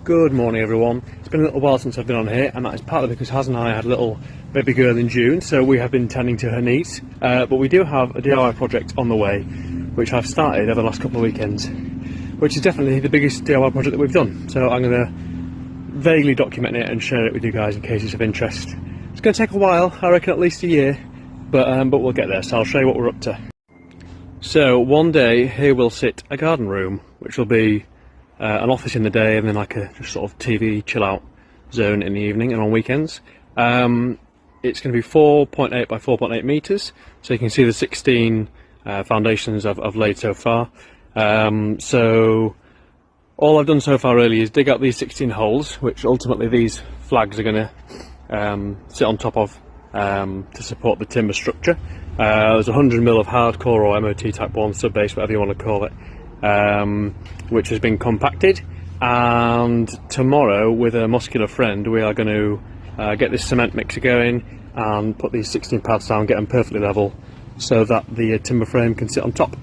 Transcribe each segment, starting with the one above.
Good morning everyone. It's been a little while since I've been on here, and that is partly because Haz and I had a little baby girl in June, so we have been tending to her needs. But we do have a DIY project on the way, which I've started over the last couple of weekends, which is definitely the biggest DIY project that we've done. So I'm going to vaguely document it and share it with you guys in case it's of interest. It's going to take a while, I reckon at least a year, but we'll get there, so I'll show you what we're up to. So one day here will sit a garden room, which will be an office in the day and then like a just sort of TV chill out zone in the evening and on weekends. It's going to be 4.8 by 4.8 metres, so you can see the 16 foundations I've laid so far. So all I've done so far really is dig out these 16 holes, which ultimately these flags are going to sit on top of to support the timber structure. There's 100mm of hardcore or MOT type 1 sub base, whatever you want to call it, which has been compacted, and tomorrow with a muscular friend we are going to get this cement mixer going and put these 16 pads down, get them perfectly level so that the timber frame can sit on top.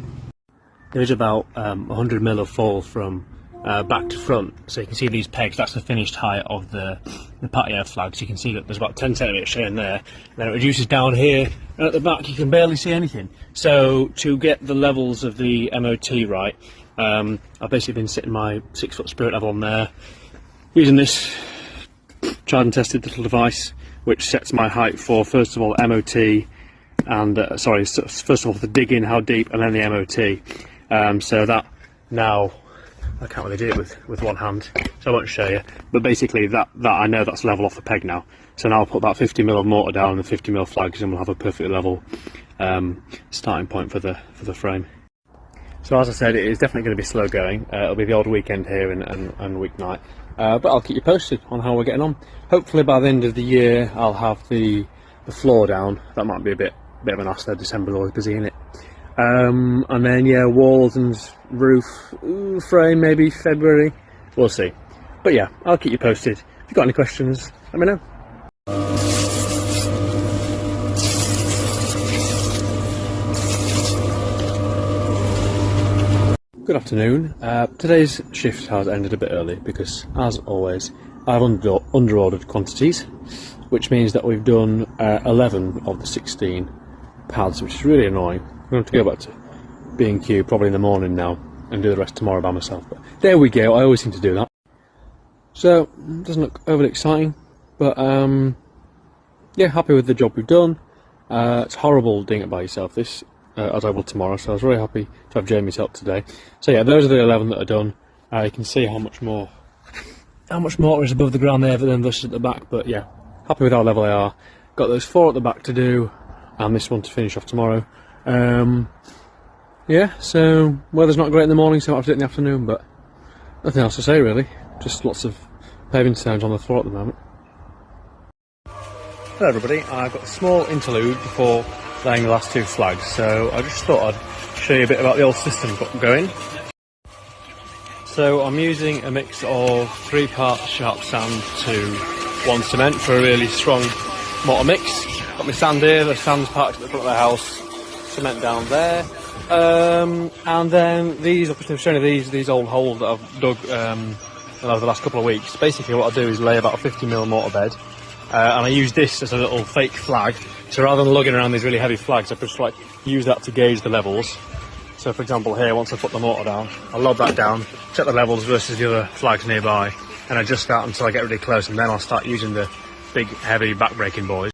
There's about 100mm of fall from back to front, so you can see these pegs, that's the finished height of the patio flags. You can see that there's about 10cm showing there, and then it reduces down here, and at the back you can barely see anything. So to get the levels of the MOT right, I've basically been sitting my 6-foot spirit level on there, using this tried and tested little device which sets my height for, first of all, MOT, and first of all the digging, how deep, and then the MOT. So that now, I can't really do it with one hand, so I won't show you, but basically that I know that's level off the peg now. So now I'll put about 50mm of mortar down and 50mm flags, and we'll have a perfectly level starting point for the frame. So as I said, it is definitely going to be slow going. It'll be the odd weekend here and weeknight, but I'll keep you posted on how we're getting on. Hopefully by the end of the year I'll have the floor down. That might be a bit of an ask though, December's always busy, isn't it? And then yeah, walls and roof frame maybe February, we'll see. But yeah, I'll keep you posted. If you've got any questions, let me know. Good afternoon. Today's shift has ended a bit early because, as always, I've under-ordered quantities, which means that we've done 11 of the 16 pads, which is really annoying. I'm going to have to go back to B&Q probably in the morning now and do the rest tomorrow by myself, but there we go. I always seem to do that. So it doesn't look overly exciting, but yeah, happy with the job we've done. It's horrible doing it by yourself, this, as I will tomorrow, so I was really happy to have Jamie's help today. So yeah, those are the 11 that are done. You can see how much mortar is above the ground there than versus at the back, but yeah, happy with how level they are. Got those 4 at the back to do, and this one to finish off tomorrow. Yeah, so weather's not great in the morning, so I'll have to do it in the afternoon, but nothing else to say really. Just lots of paving stones on the floor at the moment. Hello everybody, I've got a small interlude before laying the last 2 flags, so I just thought I'd show you a bit about the old system I've got going. So I'm using a mix of 3 parts sharp sand to 1 cement for a really strong mortar mix. Got my sand here, the sand's parked at the front of the house, cement down there, and then these, obviously I've shown you these old holes that I've dug over the last couple of weeks. Basically what I'll do is lay about a 50mm mortar bed, and I use this as a little fake flag. So rather than lugging around these really heavy flags, I just like use that to gauge the levels. So for example here, once I put the mortar down, I'll lob that down, check the levels versus the other flags nearby, and adjust that until I get really close, and then I'll start using the big heavy back-breaking boys.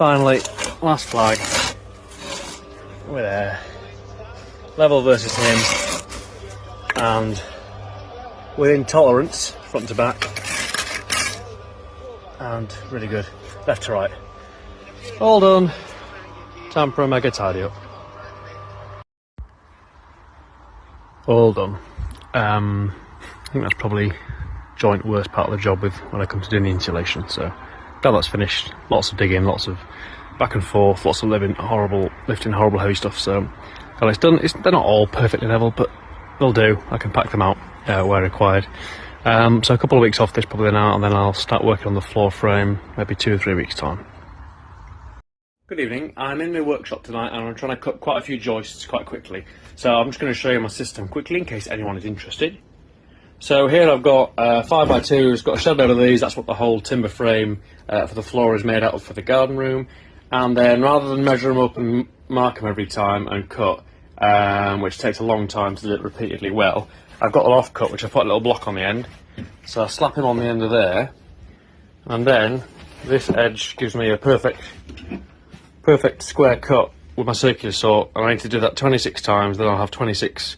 Finally, last flag. We're there. Level versus him. And within tolerance, front to back. And really good. Left to right. All done. Time for a mega tidy up. All done. I think that's probably joint worst part of the job with when I come to doing the insulation. So now that's finished. Lots of digging, lots of back and forth, lots of lifting horrible heavy stuff. So well, it's done. They're not all perfectly level, but they'll do. I can pack them out where required. So a couple of weeks off this probably now, and then I'll start working on the floor frame maybe 2 or 3 weeks time. Good evening. I'm in the workshop tonight and I'm trying to cut quite a few joists quite quickly. So I'm just going to show you my system quickly in case anyone is interested. So here I've got 5x2s, got a shed load of these. That's what the whole timber frame for the floor is made out of for the garden room. And then rather than measure them up and mark them every time and cut, which takes a long time to do it repeatedly well, I've got an off cut which I put a little block on the end. So I slap him on the end of there, and then this edge gives me a perfect square cut with my circular saw, and I need to do that 26 times. Then I'll have 26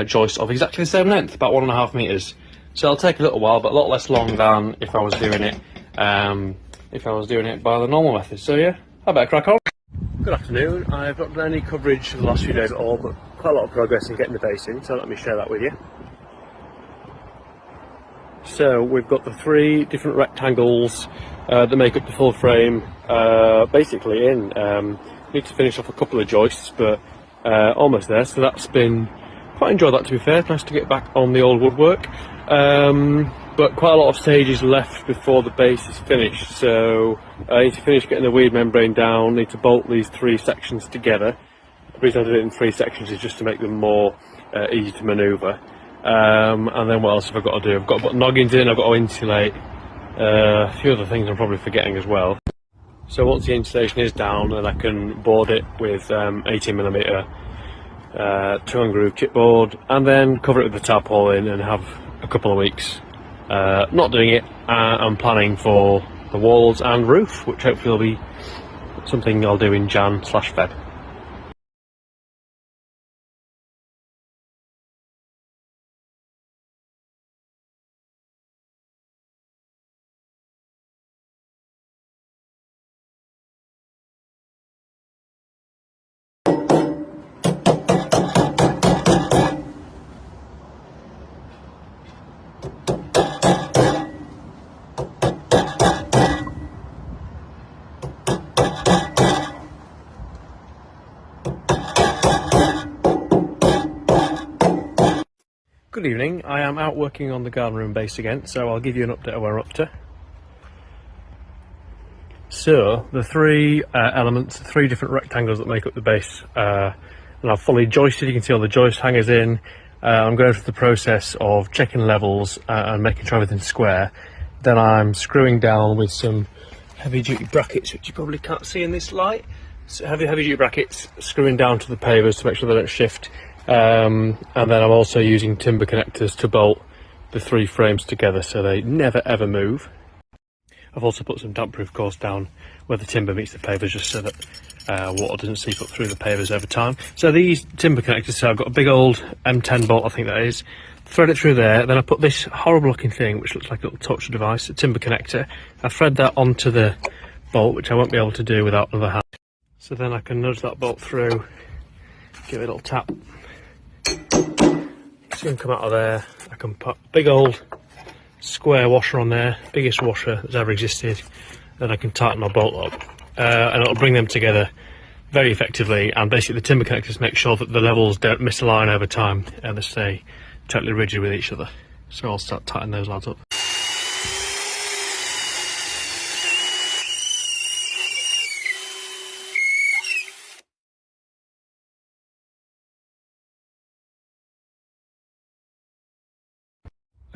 joists of exactly the same length, about 1.5 meters. So it'll take a little while, but a lot less long than if I was doing it by the normal method. So yeah, I better crack on. Good afternoon. I've not done any coverage for the last few days at all, but quite a lot of progress in getting the base in, so let me share that with you. So we've got the 3 different rectangles that make up the full frame basically in. Need to finish off a couple of joists, but almost there, so that's been quite enjoyed that, to be fair. It's nice to get back on the old woodwork, but quite a lot of stages left before the base is finished. So I need to finish getting the weed membrane down, need to bolt these 3 sections together. The reason I did it in 3 sections is just to make them more easy to manoeuvre. And then what else have I got to do? I've got to put noggins in, I've got to insulate, a few other things I'm probably forgetting as well. So once the insulation is down, then I can board it with 18mm 2 groove chipboard, and then cover it with the tarpaulin and have a couple of weeks not doing it. I'm planning for the walls and roof, which hopefully will be something I'll do in Jan/Feb. Good evening. I am out working on the garden room base again, so I'll give you an update of where we're up to. So the 3 elements, the 3 different rectangles that make up the base, and I've fully joisted. You can see all the joist hangers in. I'm going through the process of checking levels and making sure everything's square. Then I'm screwing down with some heavy duty brackets, which you probably can't see in this light. So heavy duty brackets, screwing down to the pavers to make sure they don't shift. And then I'm also using timber connectors to bolt the 3 frames together so they never ever move. I've also put some damp-proof cords down where the timber meets the pavers, just so that water doesn't seep up through the pavers over time. So these timber connectors, so I've got a big old M10 bolt, I think that is, thread it through there. Then I put this horrible looking thing which looks like a little touch device, a timber connector. I thread that onto the bolt, which I won't be able to do without another hand. So then I can nudge that bolt through, give it a little tap. It's going to come out of there. I can put a big old square washer on there, biggest washer that's ever existed. Then I can tighten my bolt up, and it'll bring them together very effectively. And basically the timber connectors make sure that the levels don't misalign over time and they stay totally rigid with each other. So I'll start tightening those lads up.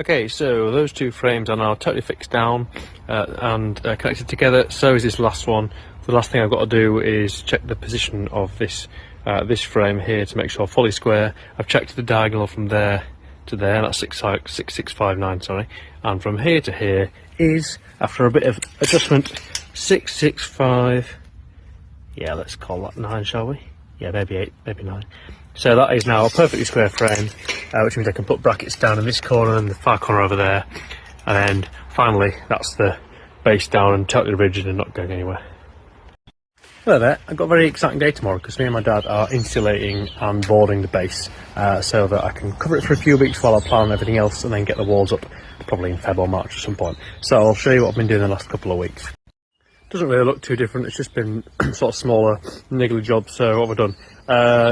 Okay, so those 2 frames are now totally fixed down and connected together. So is this last one. The last thing I've got to do is check the position of this this frame here to make sure fully square. I've checked the diagonal from there to there, that's 6659, sorry, and from here to here is, after a bit of adjustment, 665. Yeah, let's call that 9, shall we? Yeah, maybe 8, maybe 9. So that is now a perfectly square frame, which means I can put brackets down in this corner and the far corner over there. And then finally, that's the base down and totally rigid and not going anywhere. Hello there, I've got a very exciting day tomorrow because me and my dad are insulating and boarding the base so that I can cover it for a few weeks while I plan everything else and then get the walls up probably in Feb or March at some point. So I'll show you what I've been doing the last couple of weeks. Doesn't really look too different, it's just been sort of smaller, niggly jobs. So what we've done,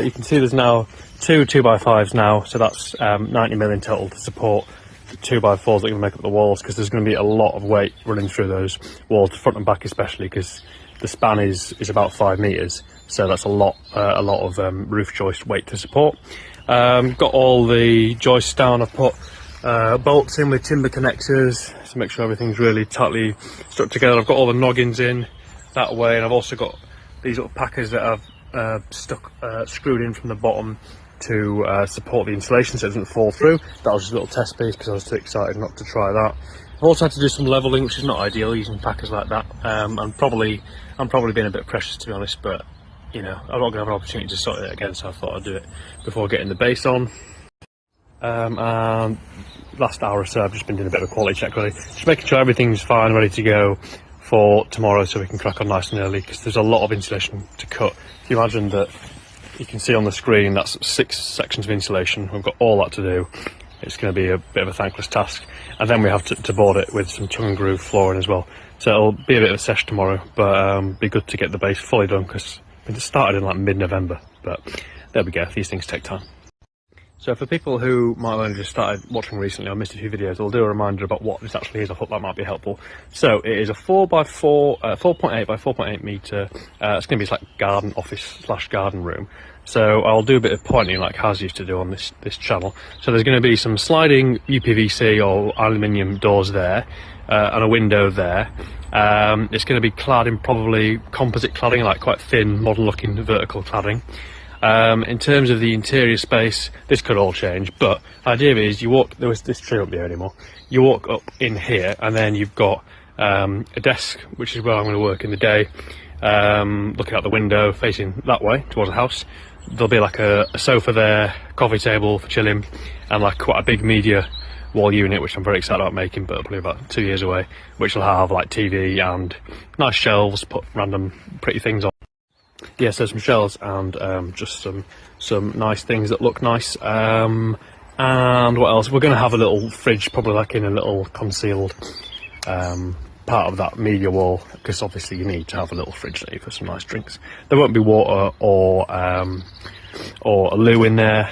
you can see there's now 2 2x5s now, so that's 90mm in total to support the 2x4s that are going to make up the walls, because there's going to be a lot of weight running through those walls, front and back especially, because the span is about 5 metres, so that's a lot of roof joist weight to support. Got all the joists down. I've put bolts in with timber connectors to make sure everything's really tightly stuck together. I've got all the noggins in that way, and I've also got these little packers that I've screwed in from the bottom to support the insulation so it doesn't fall through. That was just a little test piece because I was too excited not to try that. I've also had to do some levelling, which is not ideal using packers like that. I'm probably being a bit precious, to be honest, but you know, I'm not going to have an opportunity to sort it again, so I thought I'd do it before getting the base on. And last hour or so I've just been doing a bit of a quality check, really, just making sure everything's fine, ready to go for tomorrow so we can crack on nice and early, because there's a lot of insulation to cut. If you imagine that, you can see on the screen that's 6 sections of insulation. We've got all that to do. It's going to be a bit of a thankless task, and then we have to board it with some tongue and groove flooring as well. So it'll be a bit of a sesh tomorrow, but be good to get the base fully done because it started in like mid-November. But there we go, these things take time. So for people who might have only just started watching recently or missed a few videos, I'll do a reminder about what this actually is. I thought that might be helpful. So it is a 4x4, 4.8 by 4.8 metre. It's going to be like garden office / garden room. So I'll do a bit of pointing like Haz used to do on this channel. So there's going to be some sliding UPVC or aluminium doors there, and a window there. It's going to be clad in probably composite cladding, like quite thin, modern looking vertical cladding. In terms of the interior space, this could all change, but the idea is you walk, this tree won't be here anymore, you walk up in here and then you've got a desk, which is where I'm going to work in the day, looking out the window facing that way towards the house. There'll be like a sofa there, coffee table for chilling, and like quite a big media wall unit, which I'm very excited about making, but probably about 2 years away, which will have like TV and nice shelves, put random pretty things on. Yeah, so some shelves and just some nice things that look nice. And what else? We're going to have a little fridge, probably like in a little concealed part of that media wall, because obviously you need to have a little fridge there for some nice drinks. There won't be water or a loo in there,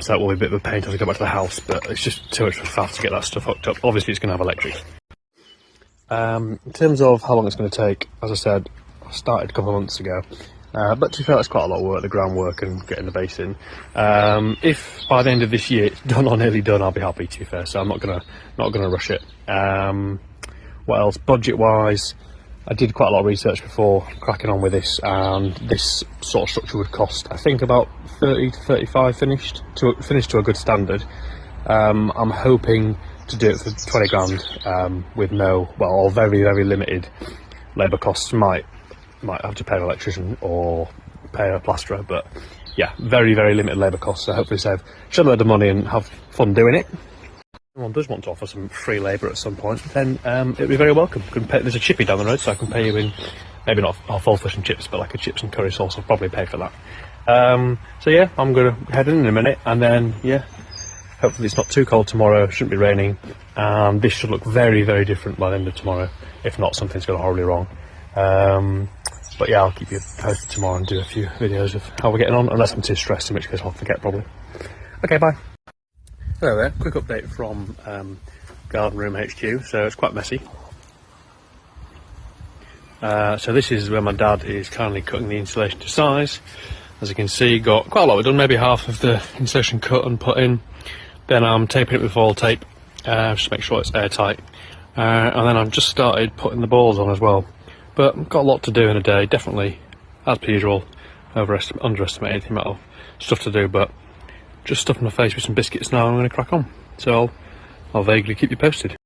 so that will be a bit of a pain until I go back to the house, but it's just too much of a faff to get that stuff hooked up. Obviously it's going to have electric. In terms of how long it's going to take, as I said, I started a couple of months ago. But to be fair, that's quite a lot of work, the groundwork and getting the base in. If by the end of this year it's done or nearly done, I'll be happy, to be fair, so I'm not gonna rush it. What else? Budget wise, I did quite a lot of research before cracking on with this, and this sort of structure would cost, I think, about 30 to 35 finished to a good standard. I'm hoping to do it for 20 grand with no, well, or very, very limited labour costs. Might have to pay an electrician or pay a plasterer, but yeah, very, very limited labour costs, so hopefully save a load of money and have fun doing it. If anyone does want to offer some free labour at some point, then it'd be very welcome. There's a chippy down the road, so I can pay you in, maybe not a full fish and chips, but like a chips and curry sauce. I'll probably pay for that. So yeah, I'm going to head in a minute, and then yeah, hopefully it's not too cold tomorrow, shouldn't be raining, and this should look very, very different by the end of tomorrow. If not, something's gone horribly wrong. But yeah, I'll keep you posted tomorrow and do a few videos of how we're getting on, unless I'm too stressed, in which case I'll forget probably. Okay, bye. Hello there, quick update from Garden Room HQ. So it's quite messy. So this is where my dad is kindly cutting the insulation to size. As you can see, got quite a lot. We've done maybe half of the insulation cut and put in. Then I'm taping it with foil tape, just to make sure it's airtight. And then I've just started putting the balls on as well. But got a lot to do in a day, definitely, as per usual, underestimated the amount of stuff to do, but just stuffing my face with some biscuits now and I'm going to crack on. So I'll vaguely keep you posted.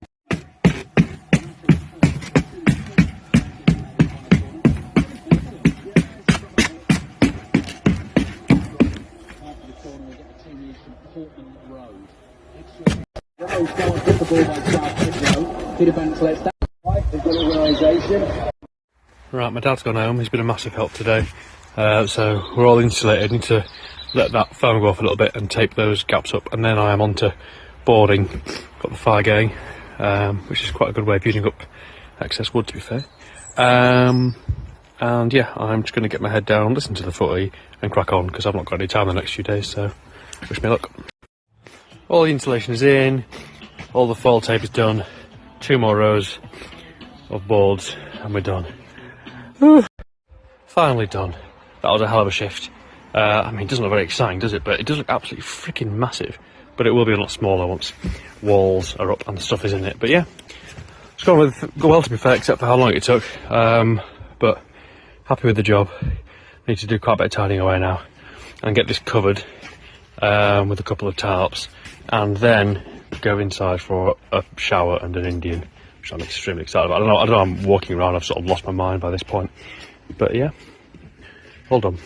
Portland Road. Rowe starts with the ball by South Rowe. To defence, let's stand right. They've got organisation. Right, my dad's gone home. He's been a massive help today. So we're all insulated. Need to let that foam go off a little bit and tape those gaps up, and then I am on to boarding. Got the fire going, which is quite a good way of using up excess wood, to be fair. And yeah, I'm just going to get my head down, listen to the footy and crack on, because I've not got any time the next few days, so wish me luck. All the insulation is in, all the foil tape is done, 2 more rows of boards and we're done. Whew. Finally done. That was a hell of a shift. I mean, it doesn't look very exciting, does it? But it does look absolutely freaking massive. But it will be a lot smaller once walls are up and the stuff is in it. But yeah, it's gone well, to be fair, except for how long it took. But happy with the job. Need to do quite a bit of tidying away now and get this covered with a couple of tarps, and then go inside for a shower and an Indian, which I'm extremely excited about. I don't know, I'm walking around, I've sort of lost my mind by this point. But yeah, all done.